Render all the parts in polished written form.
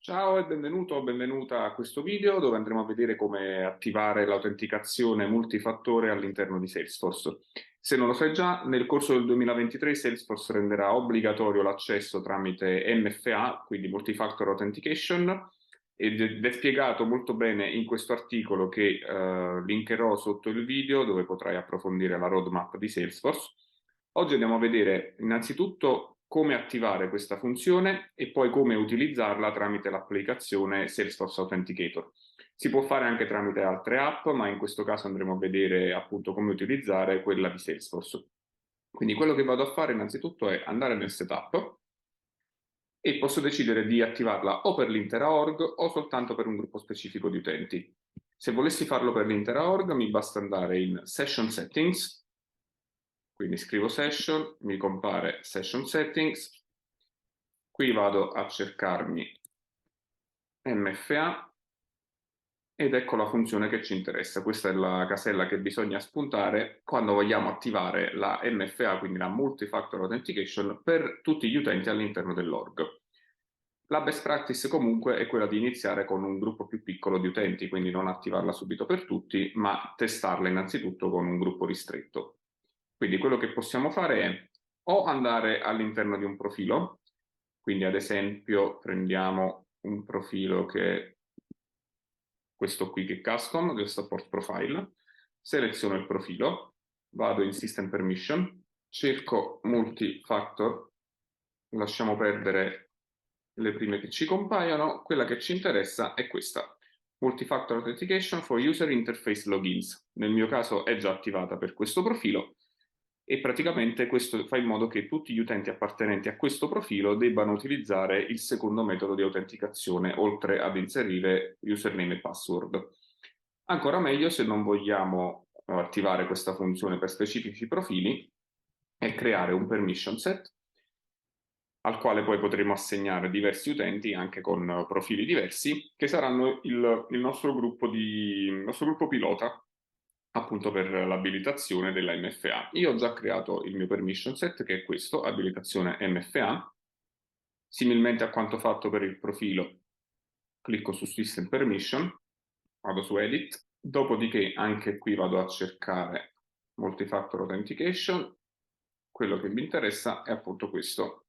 Ciao e benvenuto o benvenuta a questo video dove andremo a vedere come attivare l'autenticazione multifattore all'interno di Salesforce. Se non lo sai già, nel corso del 2023 Salesforce renderà obbligatorio l'accesso tramite MFA, quindi Multifactor Authentication, ed è spiegato molto bene in questo articolo che linkerò sotto il video dove potrai approfondire la roadmap di Salesforce. Oggi andiamo a vedere innanzitutto come attivare questa funzione e poi come utilizzarla tramite l'applicazione Salesforce Authenticator. Si può fare anche tramite altre app, ma in questo caso andremo a vedere appunto come utilizzare quella di Salesforce. Quindi quello che vado a fare innanzitutto è andare nel setup e posso decidere di attivarla o per l'intera org o soltanto per un gruppo specifico di utenti. Se volessi farlo per l'intera org mi basta andare in Session Settings, quindi scrivo Session, mi compare Session Settings, qui vado a cercarmi MFA ed ecco la funzione che ci interessa. Questa è la casella che bisogna spuntare quando vogliamo attivare la MFA, quindi la Multi-Factor Authentication, per tutti gli utenti all'interno dell'org. La best practice comunque è quella di iniziare con un gruppo più piccolo di utenti, quindi non attivarla subito per tutti, ma testarla innanzitutto con un gruppo ristretto. Quindi quello che possiamo fare è o andare all'interno di un profilo, quindi ad esempio prendiamo un profilo che è questo qui che è custom, del support profile, seleziono il profilo, vado in system permission, cerco multi-factor, lasciamo perdere le prime che ci compaiono, quella che ci interessa è questa, Multi-Factor Authentication for User Interface Logins. Nel mio caso è già attivata per questo profilo e praticamente questo fa in modo che tutti gli utenti appartenenti a questo profilo debbano utilizzare il secondo metodo di autenticazione, oltre ad inserire username e password. Ancora meglio se non vogliamo attivare questa funzione per specifici profili, è creare un permission set al quale poi potremo assegnare diversi utenti anche con profili diversi, che saranno il nostro il nostro gruppo pilota appunto per l'abilitazione della MFA. Io ho già creato il mio permission set che è questo, abilitazione MFA. Similmente a quanto fatto per il profilo, clicco su System Permission, vado su Edit, dopodiché anche qui vado a cercare Multifactor Authentication. Quello che mi interessa è appunto questo,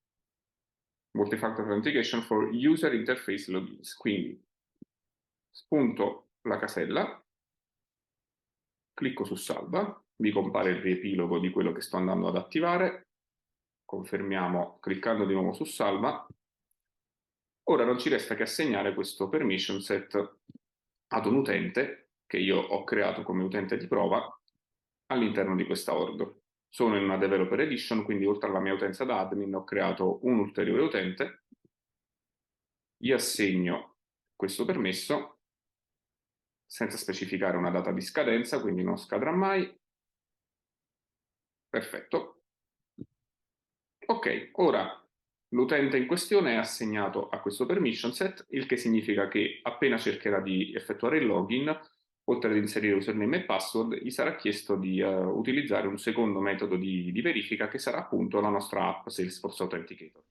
Multifactor Authentication for User Interface Logins. Quindi spunto la casella, clicco su salva, mi compare il riepilogo di quello che sto andando ad attivare, confermiamo cliccando di nuovo su salva. Ora non ci resta che assegnare questo permission set ad un utente che io ho creato come utente di prova all'interno di questa org. Sono in una developer edition, quindi oltre alla mia utenza da admin ho creato un ulteriore utente, gli assegno questo permesso senza specificare una data di scadenza, quindi non scadrà mai. Perfetto. Ok, ora l'utente in questione è assegnato a questo permission set, il che significa che appena cercherà di effettuare il login, oltre ad inserire username e password, gli sarà chiesto di utilizzare un secondo metodo di verifica che sarà appunto la nostra app Salesforce Authenticator.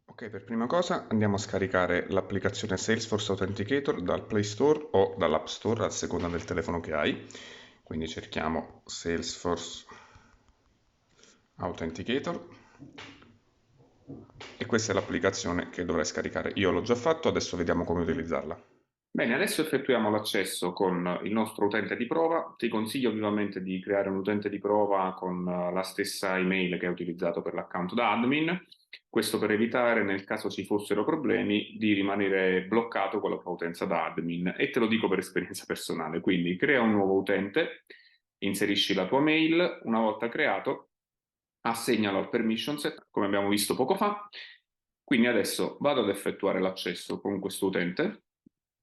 Ok, per prima cosa andiamo a scaricare l'applicazione Salesforce Authenticator dal Play Store o dall'App Store a seconda del telefono che hai. Quindi cerchiamo Salesforce Authenticator e questa è l'applicazione che dovrai scaricare. Io l'ho già fatto, adesso vediamo come utilizzarla. Bene, adesso effettuiamo l'accesso con il nostro utente di prova. Ti consiglio vivamente di creare un utente di prova con la stessa email che hai utilizzato per l'account da admin. Questo per evitare, nel caso ci fossero problemi, di rimanere bloccato con la tua utenza da admin. E te lo dico per esperienza personale. Quindi crea un nuovo utente, inserisci la tua mail, una volta creato, assegnalo al permission set, come abbiamo visto poco fa. Quindi adesso vado ad effettuare l'accesso con questo utente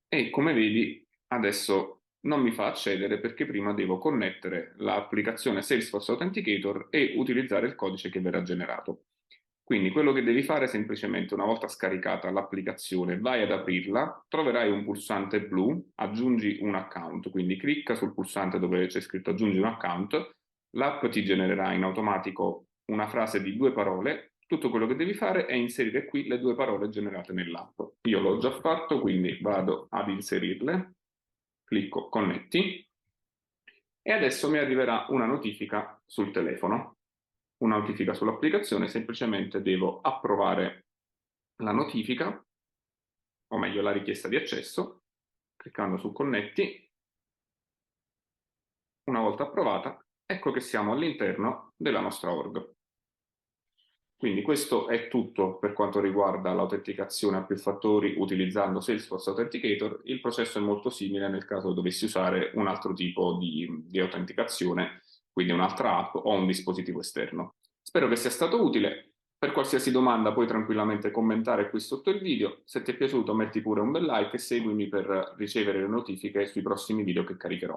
e come vedi adesso non mi fa accedere perché prima devo connettere l'applicazione Salesforce Authenticator e utilizzare il codice che verrà generato. Quindi quello che devi fare è semplicemente una volta scaricata l'applicazione, vai ad aprirla, troverai un pulsante blu, aggiungi un account, quindi clicca sul pulsante dove c'è scritto aggiungi un account, l'app ti genererà in automatico una frase di 2 parole tutto quello che devi fare è inserire qui le due parole generate nell'app. Io l'ho già fatto, quindi vado ad inserirle, clicco connetti e adesso mi arriverà una notifica sul telefono, una notifica sull'applicazione, semplicemente devo approvare la notifica, o meglio la richiesta di accesso, cliccando su connetti. Una volta approvata, ecco che siamo all'interno della nostra org. Quindi questo è tutto per quanto riguarda l'autenticazione a più fattori utilizzando Salesforce Authenticator. Il processo è molto simile nel caso dovessi usare un altro tipo di autenticazione, quindi un'altra app o un dispositivo esterno. Spero che sia stato utile. Per qualsiasi domanda puoi tranquillamente commentare qui sotto il video. Se ti è piaciuto metti pure un bel like e seguimi per ricevere le notifiche sui prossimi video che caricherò.